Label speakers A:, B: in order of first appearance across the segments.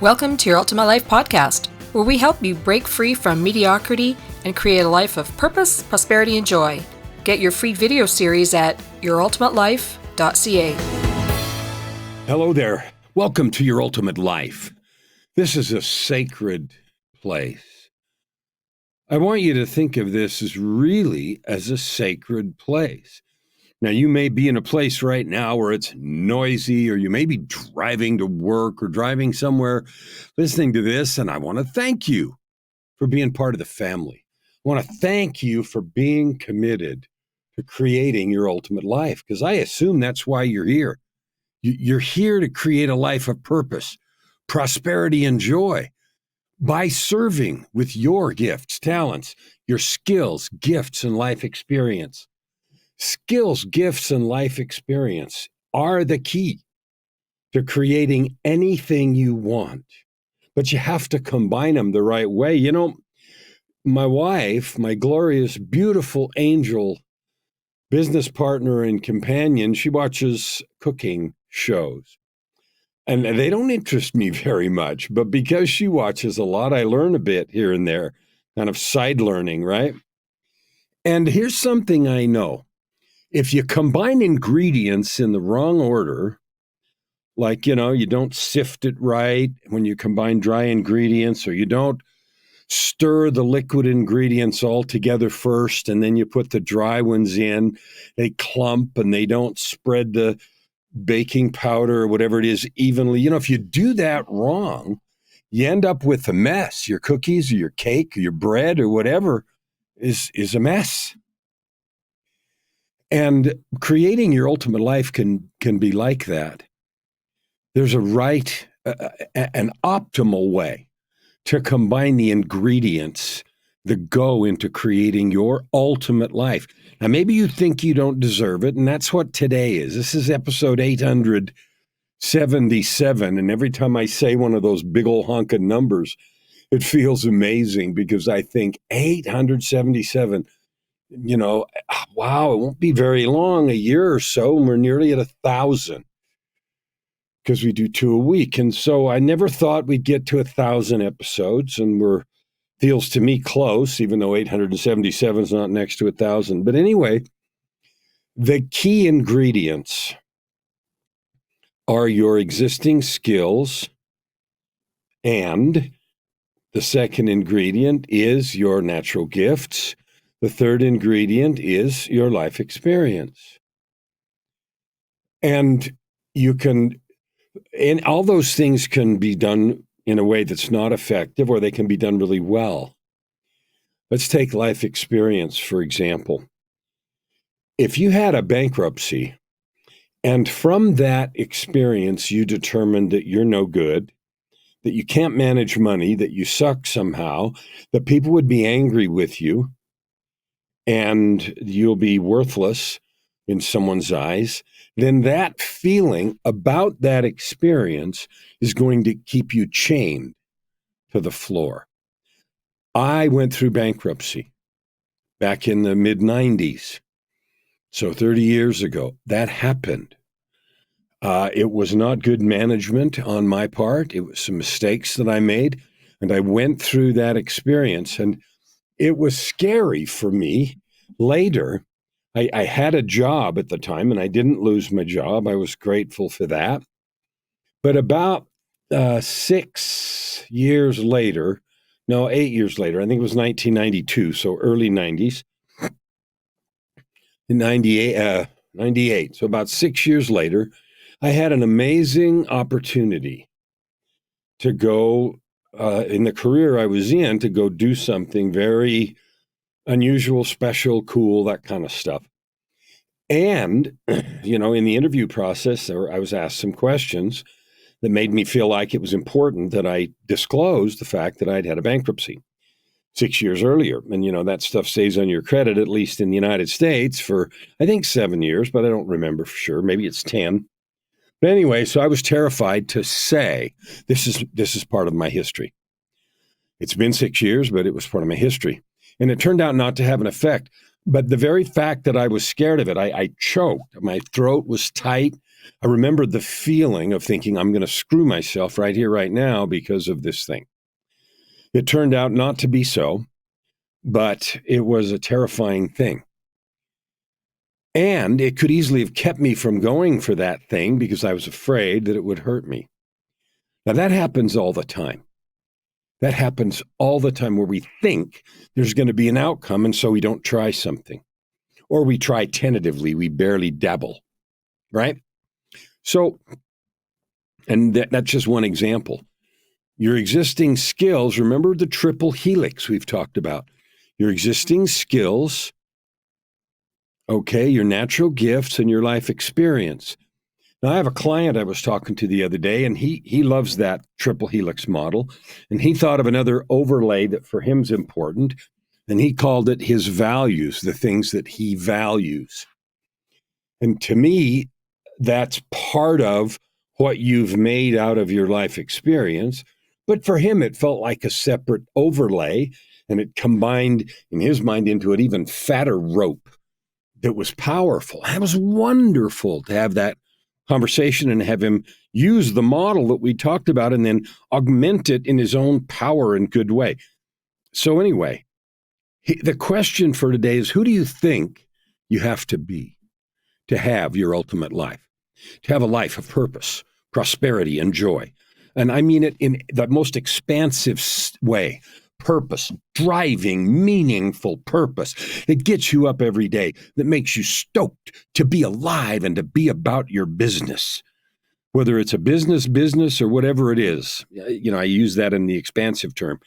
A: Welcome to Your Ultimate Life podcast, where we help you break free from mediocrity and create a life of purpose, prosperity, and joy. Get your free video series at yourultimatelife.ca.
B: Hello there. Welcome to Your Ultimate Life. This is a sacred place. I want you to think of this as really as a sacred place. Now, you may be in a place right now where it's noisy, or you may be driving to work or driving somewhere listening to this, and I want to thank you for being part of the family. I want to thank you for being committed to creating your ultimate life, because I assume that's why you're here. You're here to create a life of purpose, prosperity, and joy by serving with your gifts, talents, your skills, gifts, and life experience. Skills, gifts, and life experience are the key to creating anything you want, but you have to combine them the right way. You know, my wife, my glorious, beautiful angel business partner and companion, she watches cooking shows. And they don't interest me very much, but because she watches a lot, I learn a bit here and there, kind of side learning, right? And here's something I know. If you combine ingredients in the wrong order, like, you don't sift it right when you combine dry ingredients, or you don't stir the liquid ingredients all together first, and then you put the dry ones in, they clump and they don't spread the baking powder or whatever it is evenly. If you do that wrong, you end up with a mess. Your cookies or your cake or your bread or whatever is a mess. And creating your ultimate life can be like that. There's a right, an optimal way to combine the ingredients that go into creating your ultimate life. Now, maybe you think you don't deserve it, and that's what today is. This is episode 877, and every time I say one of those big old honking numbers, it feels amazing, because I think 877, wow, it won't be very long, a year or so, and we're nearly at 1,000, because we do 2 a week. And so I never thought we'd get to 1,000 episodes, and feels to me close, even though 877 is not next to 1,000. But anyway, the key ingredients are your existing skills, and the second ingredient is your natural gifts. The third ingredient is your life experience. And and all those things can be done in a way that's not effective, or they can be done really well. Let's take life experience, for example. If you had a bankruptcy, and from that experience you determined that you're no good, that you can't manage money, that you suck somehow, that people would be angry with you, and you'll be worthless in someone's eyes, then that feeling about that experience is going to keep you chained to the floor. I went through bankruptcy back in the mid-90s. So 30 years ago, that happened. It was not good management on my part. It was some mistakes that I made, and I went through that experience, and it was scary for me. Later, I had a job at the time, and I didn't lose my job. I was grateful for that. But about 6 years later, no, 8 years later, I think it was 1992, so early 90s, in 98. So about 6 years later, I had an amazing opportunity to go, in the career I was in, to go do something very unusual, special, cool, that kind of stuff. And, in the interview process, I was asked some questions that made me feel like it was important that I disclose the fact that I'd had a bankruptcy 6 years earlier. And, that stuff stays on your credit, at least in the United States, for, I think, 7 years, but I don't remember for sure. Maybe it's 10. But anyway, so I was terrified to say, this is part of my history. It's been 6 years, but it was part of my history. And it turned out not to have an effect. But the very fact that I was scared of it, I choked. My throat was tight. I remember the feeling of thinking, I'm going to screw myself right here, right now, because of this thing. It turned out not to be so, but it was a terrifying thing. And it could easily have kept me from going for that thing because I was afraid that it would hurt me. Now, that happens all the time. That happens all the time where we think there's going to be an outcome, and so we don't try something. Or we try tentatively, we barely dabble, right? So, and that's just one example. Your existing skills, remember the triple helix we've talked about. Your existing skills, okay, your natural gifts, and your life experience. Now, I have a client I was talking to the other day, and he loves that triple helix model, and he thought of another overlay that for him is important, and he called it his values, the things that he values. And to me, that's part of what you've made out of your life experience. But for him, it felt like a separate overlay, and it combined, in his mind, into an even fatter rope that was powerful. It was wonderful to have that conversation and have him use the model that we talked about and then augment it in his own power and good way. So anyway, the question for today is, who do you think you have to be to have your ultimate life, to have a life of purpose, prosperity, and joy? And I mean it in the most expansive way. Purpose, driving, meaningful purpose that gets you up every day, that makes you stoked to be alive and to be about your business. Whether it's a business or whatever it is. You know, I use that in the expansive term.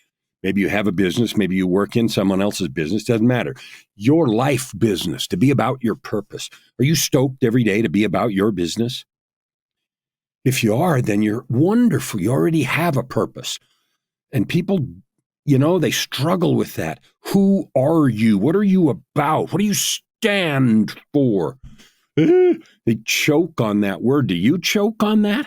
B: Maybe you have a business, maybe you work in someone else's business, doesn't matter. Your life business, to be about your purpose. Are you stoked every day to be about your business? If you are, then you're wonderful. You already have a purpose. And people, you know, they struggle with that. Who are you? What are you about? What do you stand for? They choke on that word. Do you choke on that?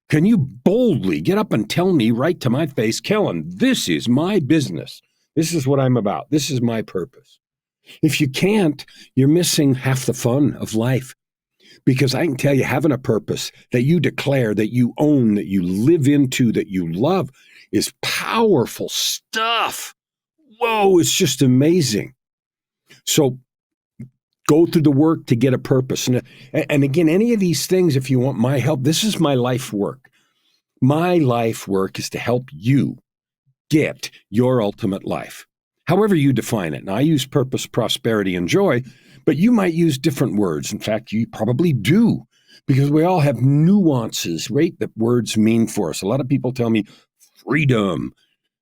B: Can you boldly get up and tell me right to my face, Kellen, this is my business. This is what I'm about. This is my purpose. If you can't, you're missing half the fun of life. Because I can tell you, having a purpose that you declare, that you own, that you live into, that you love, is powerful stuff. Whoa, it's just amazing. So go through the work to get a purpose. And again, any of these things, if you want my help, this is my life work. My life work is to help you get your ultimate life, however you define it. Now, I use purpose, prosperity, and joy, but you might use different words. In fact, you probably do, because we all have nuances, right, that words mean for us. A lot of people tell me freedom,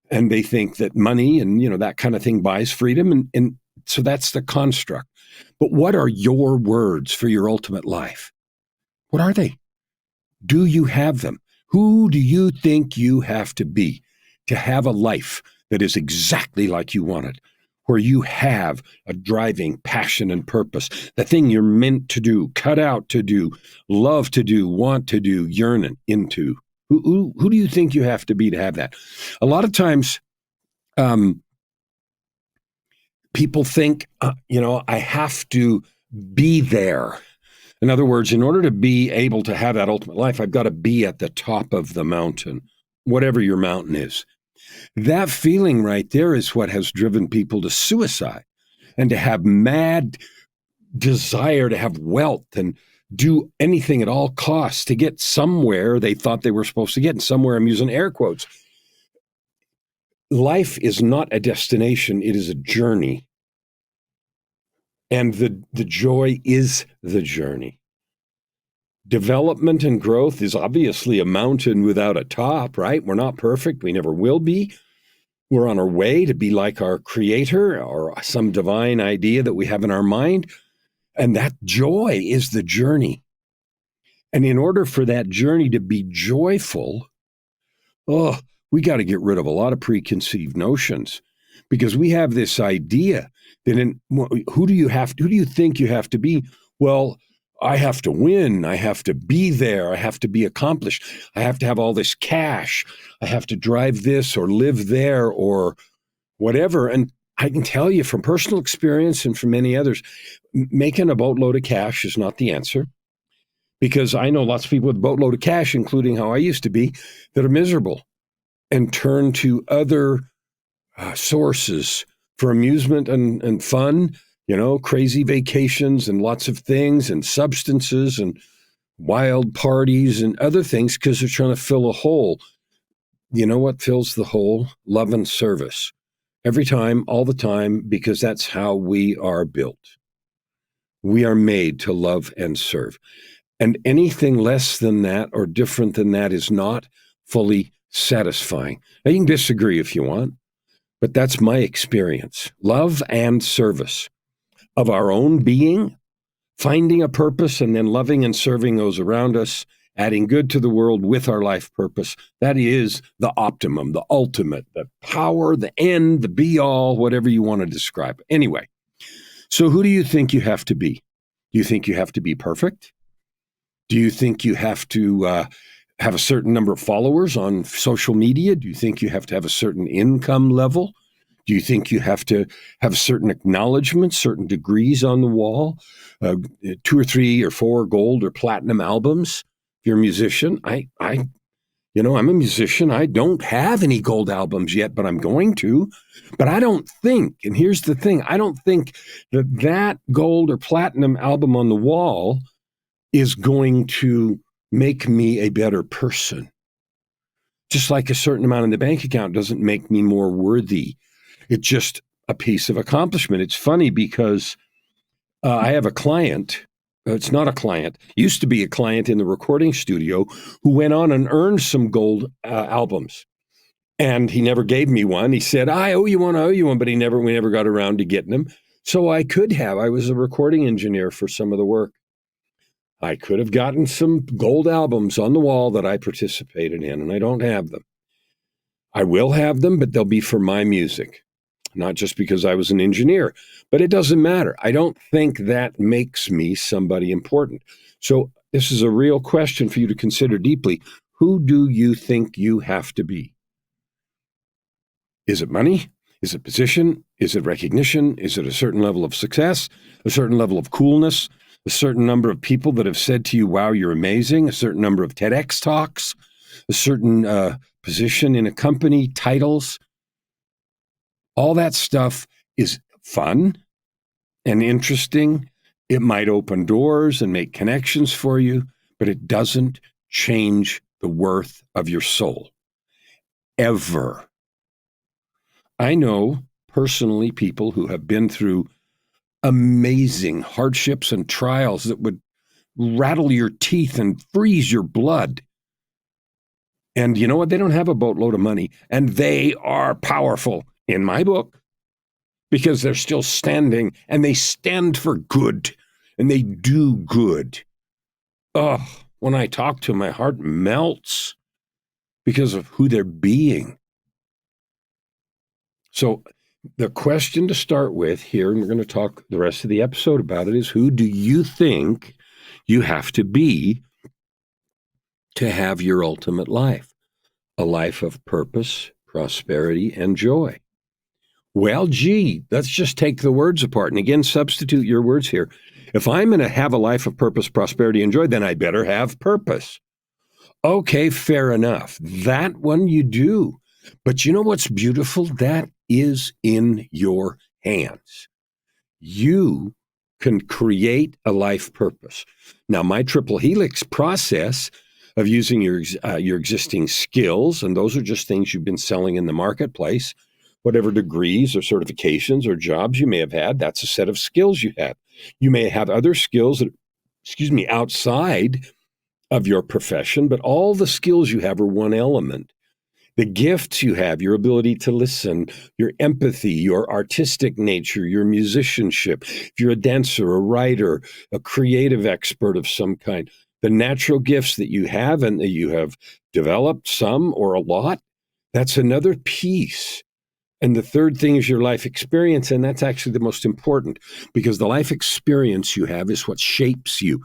B: and they think that money and, you know, that kind of thing buys freedom. And so that's the construct. But what are your words for your ultimate life? What are they? Do you have them? Who do you think you have to be to have a life that is exactly like you want it, where you have a driving passion and purpose, the thing you're meant to do, cut out to do, love to do, want to do, yearn into? Who do you think you have to be to have that? A lot of times, people think, I have to be there. In other words, in order to be able to have that ultimate life, I've got to be at the top of the mountain, whatever your mountain is. That feeling right there is what has driven people to suicide and to have mad desire to have wealth and do anything at all costs to get somewhere they thought they were supposed to get. And somewhere, I'm using air quotes. Life is not a destination, it is a journey. And the joy is the journey. Development and growth is obviously a mountain without a top, right? We're not perfect. We never will be. We're on our way to be like our creator or some divine idea that we have in our mind. And that joy is the journey. And in order for that journey to be joyful, we got to get rid of a lot of preconceived notions, because we have this idea that who do you think you have to be? Well, I have to win. I have to be there. I have to be accomplished. I have to have all this cash. I have to drive this or live there or whatever. And I can tell you from personal experience and from many others, making a boatload of cash is not the answer. Because I know lots of people with a boatload of cash, including how I used to be, that are miserable and turn to other sources for amusement and fun, crazy vacations and lots of things and substances and wild parties and other things because they're trying to fill a hole. You know what fills the hole? Love and service. Every time, all the time, because that's how we are built. We are made to love and serve. And anything less than that or different than that is not fully satisfying. Now, you can disagree if you want, but that's my experience. Love and service of our own being, finding a purpose and then loving and serving those around us, adding good to the world with our life purpose. That is the optimum, the ultimate, the power, the end, the be all, whatever you want to describe. Anyway, so who do you think you have to be? Do you think you have to be perfect? Do you think you have to have a certain number of followers on social media? Do you think you have to have a certain income level? Do you think you have to have certain acknowledgments, certain degrees on the wall, 2 or 3 or 4 gold or platinum albums? If you're a musician, I'm a musician. I don't have any gold albums yet, but I'm going to. But I don't think, and here's the thing, I don't think that gold or platinum album on the wall is going to make me a better person. Just like a certain amount in the bank account doesn't make me more worthy. It's just a piece of accomplishment. It's funny because I have a client. It's not a client. Used to be a client in the recording studio who went on and earned some gold albums. And he never gave me one. He said, I owe you one, but we never got around to getting them. So I was a recording engineer for some of the work. I could have gotten some gold albums on the wall that I participated in, and I don't have them. I will have them, but they'll be for my music, not just because I was an engineer. But it doesn't matter. I don't think that makes me somebody important. So this is a real question for you to consider deeply. Who do you think you have to be? Is it money? Is it position? Is it recognition? Is it a certain level of success? A certain level of coolness? A certain number of people that have said to you, wow, you're amazing? A certain number of TEDx talks? A certain position in a company, titles? All that stuff is fun and interesting. It might open doors and make connections for you, but it doesn't change the worth of your soul. Ever. I know personally people who have been through amazing hardships and trials that would rattle your teeth and freeze your blood. And you know what? They don't have a boatload of money, and they are powerful in my book because they're still standing, and they stand for good, and they do good. Oh, when I talk to them, my heart melts because of who they're being. So the question to start with here, and we're going to talk the rest of the episode about it, is who do you think you have to be to have your ultimate life? A life of purpose, prosperity, and joy. Well, gee, let's just take the words apart. And again, substitute your words here. If I'm going to have a life of purpose, prosperity, and joy, then I better have purpose. Okay, fair enough. That one you do. But you know what's beautiful? That is in your hands. You can create a life purpose. Now, my triple helix process of using your existing skills, and those are just things you've been selling in the marketplace, whatever degrees or certifications or jobs you may have had, that's a set of skills you have. You may have other skills that, outside of your profession, but all the skills you have are one element. The gifts you have, your ability to listen, your empathy, your artistic nature, your musicianship, if you're a dancer, a writer, a creative expert of some kind, the natural gifts that you have and that you have developed, some or a lot, that's another piece. And the third thing is your life experience, and that's actually the most important because the life experience you have is what shapes you.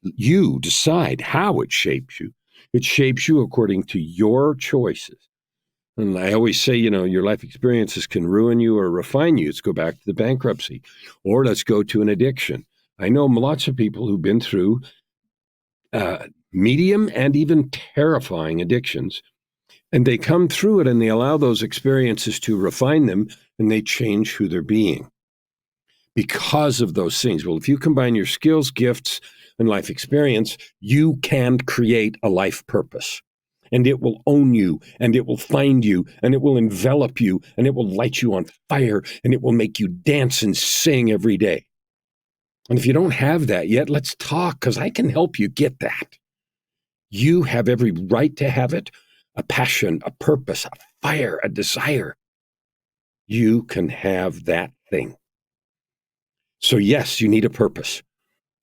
B: You decide how it shapes you. It shapes you according to your choices. And I always say, your life experiences can ruin you or refine you. Let's go back to the bankruptcy, or let's go to an addiction. I know lots of people who've been through medium and even terrifying addictions. And they come through it and they allow those experiences to refine them and they change who they're being because of those things. Well, if you combine your skills, gifts, and life experience, you can create a life purpose. And it will own you, and it will find you, and it will envelop you, and it will light you on fire, and it will make you dance and sing every day. And if you don't have that yet, let's talk, because I can help you get that. You have every right to have it, a passion, a purpose, a fire, a desire. You can have that thing. So yes, you need a purpose,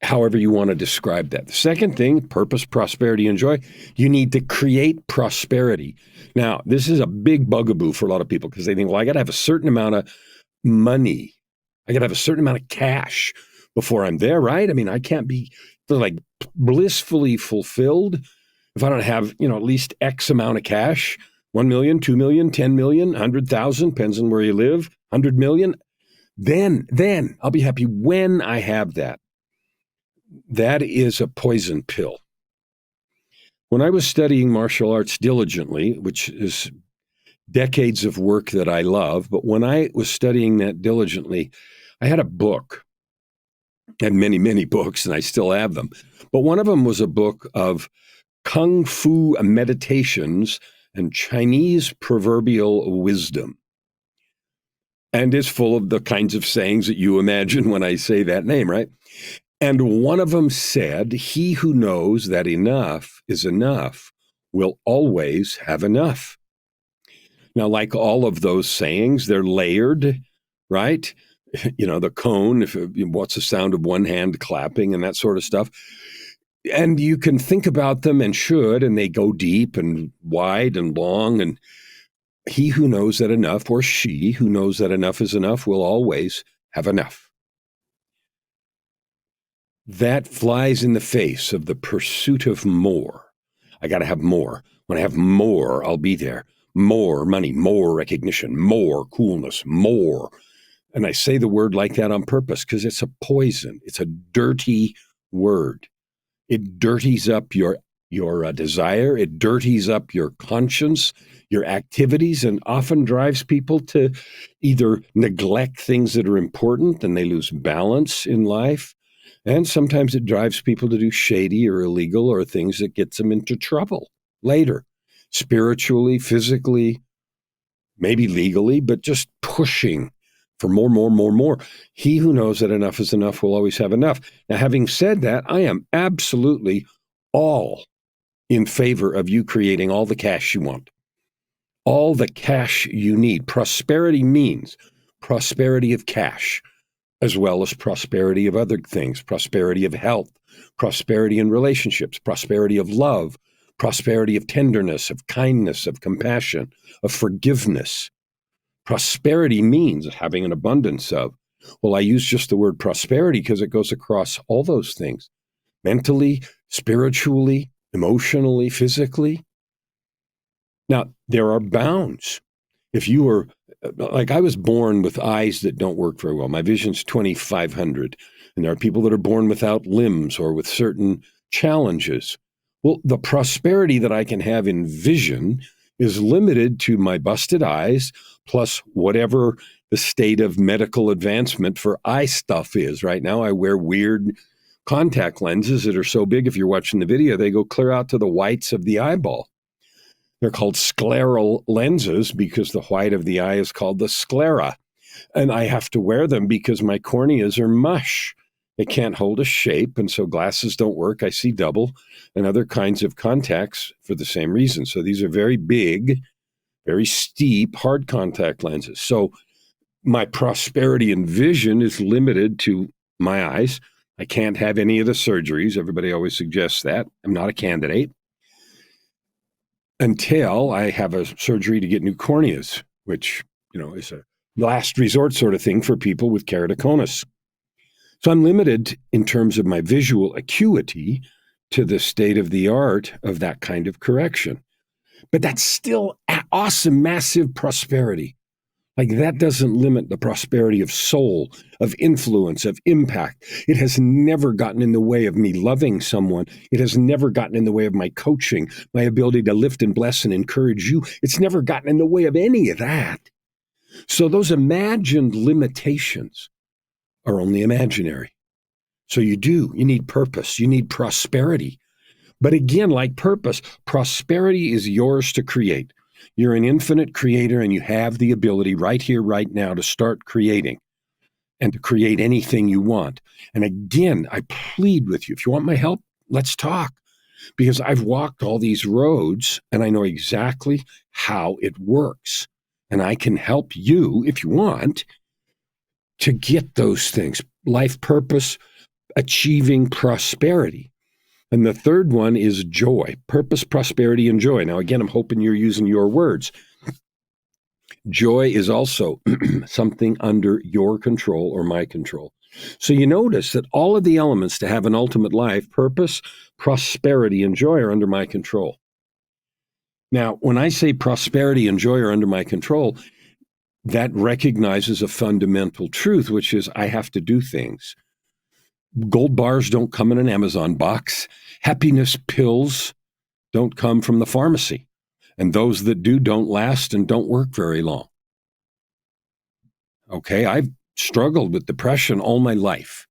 B: however you want to describe that. The second thing, purpose, prosperity, and joy, you need to create prosperity. Now, this is a big bugaboo for a lot of people because they think, well, I got to have a certain amount of money. I got to have a certain amount of cash before I'm there, right? I mean, I can't be like blissfully fulfilled if I don't have, at least X amount of cash, 1 million, 2 million, 10 million, 100,000, depends on where you live, 100 million. Then I'll be happy when I have that. That is a poison pill. When I was studying martial arts diligently, which is decades of work that I love, but when I was studying that diligently, I had a book. I had many, many books, and I still have them. But one of them was a book of Kung Fu meditations and Chinese proverbial wisdom. And it's full of the kinds of sayings that you imagine when I say that name, right? And one of them said, he who knows that enough is enough will always have enough. Now, like all of those sayings, they're layered, right? The cone, what's the sound of one hand clapping and that sort of stuff. And you can think about them and should, and they go deep and wide and long. And he who knows that enough, or she who knows that enough is enough, will always have enough. That flies in the face of the pursuit of more. I got to have more. When I have more, I'll be there. More money, more recognition, more coolness, more. And I say the word like that on purpose because it's a poison. It's a dirty word. It dirties up your desire. It dirties up your conscience, your activities, and often drives people to either neglect things that are important and they lose balance in life. And sometimes it drives people to do shady or illegal or things that gets them into trouble later, spiritually, physically, maybe legally, but just pushing for more. He who knows that enough is enough will always have enough. Now, having said that, I am absolutely all in favor of you creating all the cash you want, all the cash you need. Prosperity means prosperity of cash, as well as prosperity of other things, prosperity of health, prosperity in relationships, prosperity of love, prosperity of tenderness, of kindness, of compassion, of forgiveness. Prosperity means having an abundance of. Well, I use just the word prosperity because it goes across all those things, mentally, spiritually, emotionally, physically. Now, there are bounds. If you were, like I was born with eyes that don't work very well. My vision's 2,500. And there are people that are born without limbs or with certain challenges. Well, the prosperity that I can have in vision is limited to my busted eyes plus whatever the state of medical advancement for eye stuff is. Right now, I wear weird contact lenses that are so big, if you're watching the video, they go clear out to the whites of the eyeball. They're called scleral lenses because the white of the eye is called the sclera. And I have to wear them because my corneas are mush. They can't hold a shape, and so glasses don't work. I see double, and other kinds of contacts for the same reason. So these are very big, very steep, hard contact lenses. So my prosperity and vision is limited to my eyes. I can't have any of the surgeries. Everybody always suggests that. I'm not a candidate until I have a surgery to get new corneas, which, is a last resort sort of thing for people with keratoconus. So I'm limited in terms of my visual acuity to the state of the art of that kind of correction. But that's still awesome, massive prosperity. Like that doesn't limit the prosperity of soul, of influence, of impact. It has never gotten in the way of me loving someone. It has never gotten in the way of my coaching, my ability to lift and bless and encourage you. It's never gotten in the way of any of that. So those imagined limitations are only imaginary. So you need purpose, you need prosperity. But again, like purpose, prosperity is yours to create. You're an infinite creator and you have the ability right here, right now to start creating and to create anything you want. And again, I plead with you, if you want my help, let's talk. Because I've walked all these roads and I know exactly how it works. And I can help you, if you want, to get those things. Life purpose, achieving prosperity. And the third one is joy, purpose, prosperity, and joy. Now, again, I'm hoping you're using your words. Joy is also something under your control or my control. So you notice that all of the elements to have an ultimate life, purpose, prosperity, and joy are under my control. Now, when I say prosperity and joy are under my control, that recognizes a fundamental truth, which is I have to do things. Gold bars don't come in an Amazon box. Happiness pills don't come from the pharmacy. And those that do don't last and don't work very long. Okay, I've struggled with depression all my life.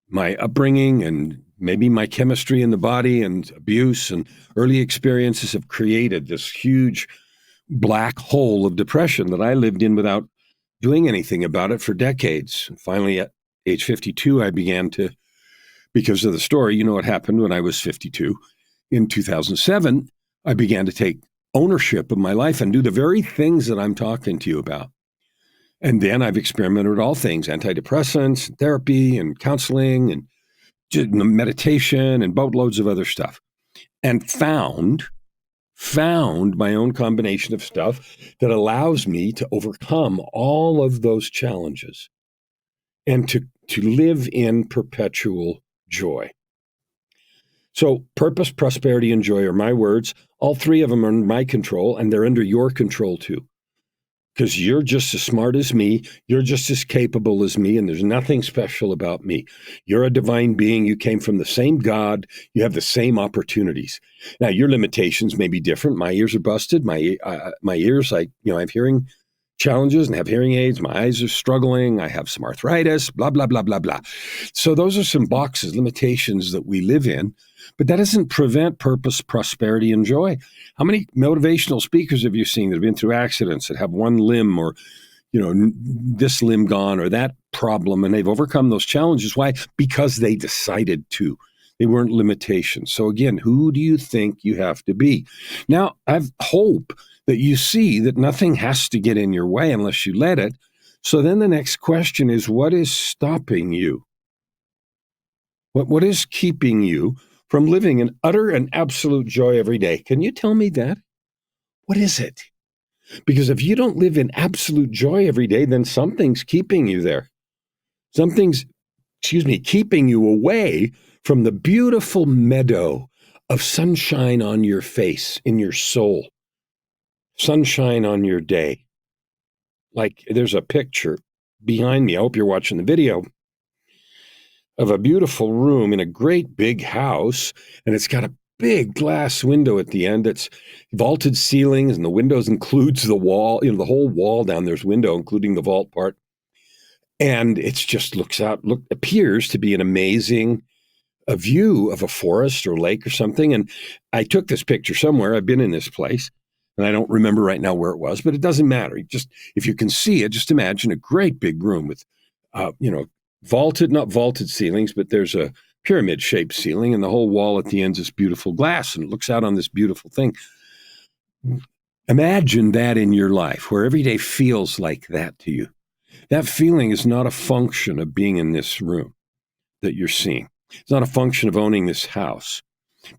B: My upbringing and maybe my chemistry in the body and abuse and early experiences have created this huge black hole of depression that I lived in without doing anything about it for decades. And finally, at age 52, I began to, because of the story, you know what happened when I was 52. In 2007, I began to take ownership of my life and do the very things that I'm talking to you about. And then I've experimented with all things, antidepressants, therapy, and counseling, and meditation, and boatloads of other stuff. And found my own combination of stuff that allows me to overcome all of those challenges and to live in perpetual joy. So purpose, prosperity, and joy are my words. All three of them are under my control, and they're under your control too. Because you're just as smart as me, you're just as capable as me, and there's nothing special about me. You're a divine being. You came from the same God. You have the same opportunities. Now, your limitations may be different. My ears are busted. My ears, I have hearing challenges and have hearing aids. My eyes are struggling. I have some arthritis, blah, blah, blah, blah, blah. So those are some boxes, limitations that we live in. But that doesn't prevent purpose, prosperity, and joy. How many motivational speakers have you seen that have been through accidents that have one limb or, this limb gone or that problem, and they've overcome those challenges? Why? Because they decided to. They weren't limitations. So again, who do you think you have to be? Now, I hope that you see that nothing has to get in your way unless you let it. So then the next question is, what is stopping you? What is keeping you from living in utter and absolute joy every day? Can you tell me that? What is it? Because if you don't live in absolute joy every day, then something's keeping you there. Something's, keeping you away from the beautiful meadow of sunshine on your face, in your soul. Sunshine on your day. Like there's a picture behind me. I hope you're watching the video of a beautiful room in a great big house, and it's got a big glass window at the end. It's vaulted ceilings, and the windows includes the wall, the whole wall down there's window, including the vault part. And it's just appears to be an amazing view of a forest or lake or something. And I took this picture somewhere. I've been in this place, and I don't remember right now where it was, but it doesn't matter. Just if you can see it, just imagine a great big room with, not vaulted ceilings, but there's a pyramid-shaped ceiling, and the whole wall at the end is this beautiful glass, and it looks out on this beautiful thing. Imagine that in your life, where every day feels like that to you. That feeling is not a function of being in this room that you're seeing. It's not a function of owning this house,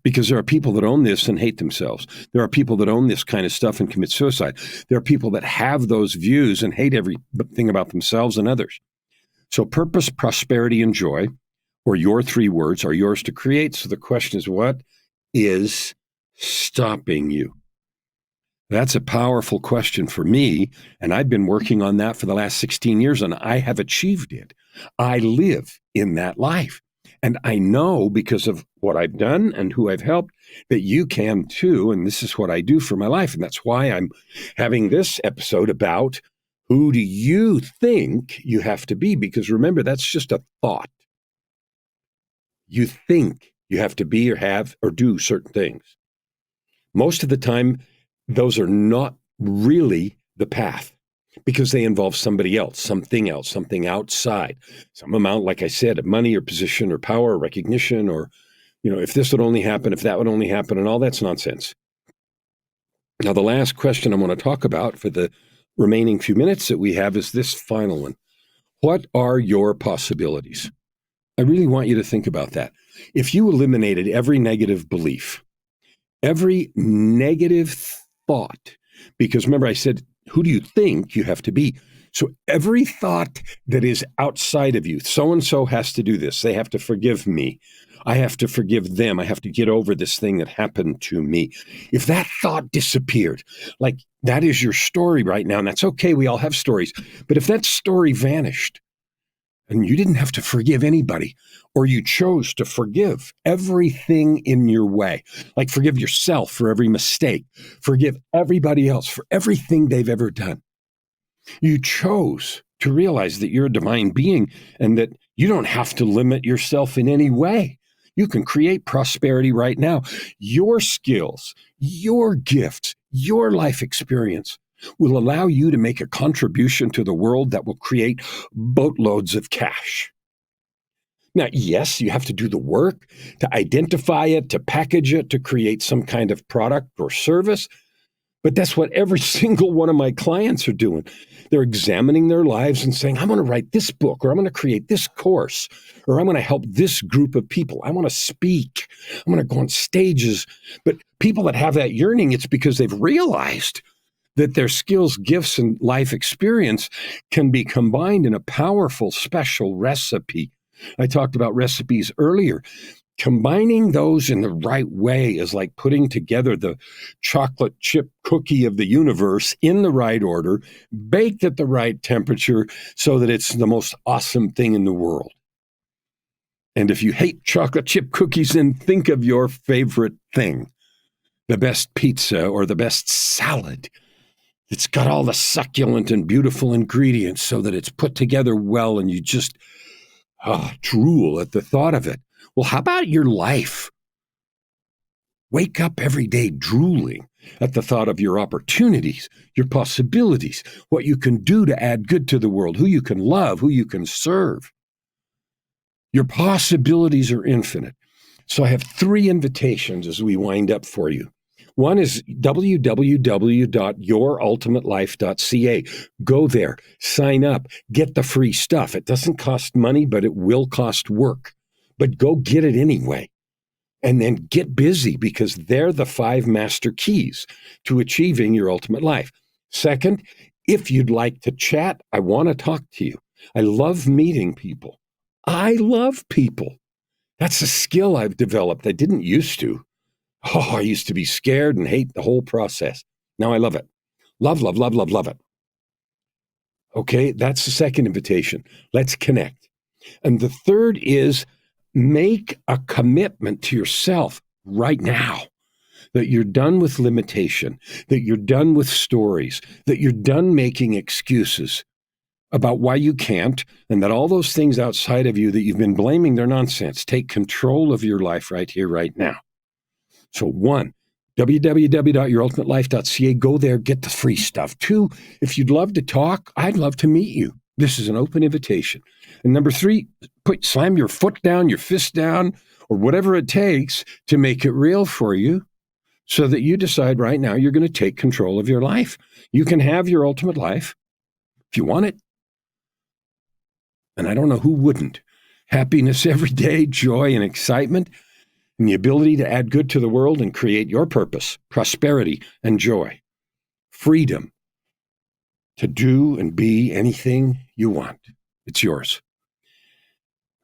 B: because there are people that own this and hate themselves. There are people that own this kind of stuff and commit suicide. There are people that have those views and hate everything about themselves and others. So purpose, prosperity, and joy, or your three words, are yours to create. So the question is, what is stopping you? That's a powerful question for me, and I've been working on that for the last 16 years, and I have achieved it. I live in that life. And I know because of what I've done and who I've helped that you can too, and this is what I do for my life. And that's why I'm having this episode about who do you think you have to be? Because remember, that's just a thought. You think you have to be or have or do certain things. Most of the time, those are not really the path because they involve somebody else, something outside, some amount, like I said, of money or position or power or recognition or, if this would only happen, if that would only happen, and all that's nonsense. Now, the last question I want to talk about for the remaining few minutes that we have is this final one. What are your possibilities? I really want you to think about that. If you eliminated every negative belief, every negative thought, because remember I said, who do you think you have to be? So every thought that is outside of you, so-and-so has to do this. They have to forgive me. I have to forgive them. I have to get over this thing that happened to me. If that thought disappeared, like that is your story right now, and that's okay. We all have stories. But if that story vanished, and you didn't have to forgive anybody, or you chose to forgive everything in your way, like forgive yourself for every mistake, forgive everybody else for everything they've ever done. You chose to realize that you're a divine being and that you don't have to limit yourself in any way. You can create prosperity right now. Your skills, your gifts, your life experience will allow you to make a contribution to the world that will create boatloads of cash. Now, yes, you have to do the work to identify it, to package it, to create some kind of product or service. But that's what every single one of my clients are doing. They're examining their lives and saying, I'm going to write this book, or I'm going to create this course, or I'm going to help this group of people. I want to speak. I'm going to go on stages. But people that have that yearning, it's because they've realized that their skills, gifts, and life experience can be combined in a powerful, special recipe. I talked about recipes earlier. Combining those in the right way is like putting together the chocolate chip cookie of the universe in the right order, baked at the right temperature so that it's the most awesome thing in the world. And if you hate chocolate chip cookies, then think of your favorite thing, the best pizza or the best salad. It's got all the succulent and beautiful ingredients so that it's put together well and you just drool at the thought of it. Well, how about your life? Wake up every day drooling at the thought of your opportunities, your possibilities, what you can do to add good to the world, who you can love, who you can serve. Your possibilities are infinite. So I have 3 invitations as we wind up for you. One is www.yourultimatelife.ca. Go there, sign up, get the free stuff. It doesn't cost money, but it will cost work. But go get it anyway. And then get busy because they're the 5 master keys to achieving your ultimate life. Second, if you'd like to chat, I want to talk to you. I love meeting people. I love people. That's a skill I've developed. I didn't used to. Oh, I used to be scared and hate the whole process. Now I love it. Love, love, love, love, love it. Okay, that's the second invitation. Let's connect. And the third is make a commitment to yourself right now that you're done with limitation, that you're done with stories, that you're done making excuses about why you can't, and that all those things outside of you that you've been blaming, they're nonsense. Take control of your life right here, right now. So 1, www.yourultimatelife.ca. Go there, get the free stuff. 2, if you'd love to talk, I'd love to meet you. This is an open invitation. And number 3, slam your foot down, your fist down, or whatever it takes to make it real for you so that you decide right now you're going to take control of your life. You can have your ultimate life if you want it. And I don't know who wouldn't. Happiness every day, joy and excitement, and the ability to add good to the world and create your purpose, prosperity and joy, freedom to do and be anything you want. It's yours.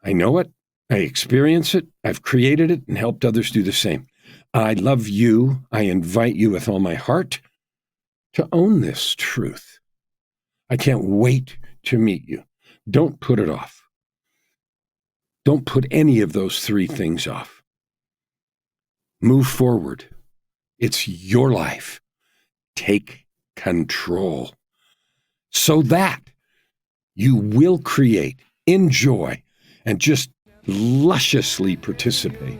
B: I know it. I experience it. I've created it and helped others do the same. I love you. I invite you with all my heart to own this truth. I can't wait to meet you. Don't put it off. Don't put any of those three things off. Move forward. It's your life. Take control so that you will create, enjoy, and just lusciously participate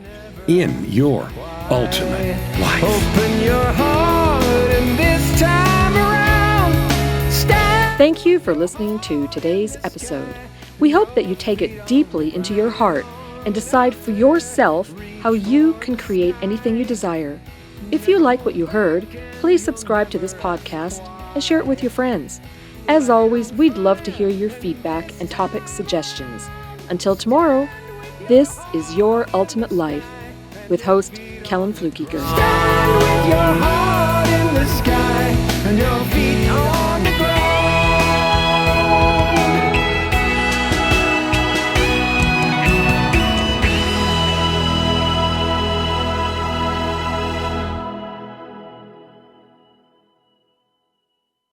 B: in your ultimate life.
C: Open your heart and this time around, stand.
A: Thank you for listening to today's episode. We hope that you take it deeply into your heart and decide for yourself how you can create anything you desire. If you like what you heard, please subscribe to this podcast and share it with your friends. As always, we'd love to hear your feedback and topic suggestions. Until tomorrow, this is Your Ultimate Life with host Kellen Flukiger.
C: Stand with your heart in the sky.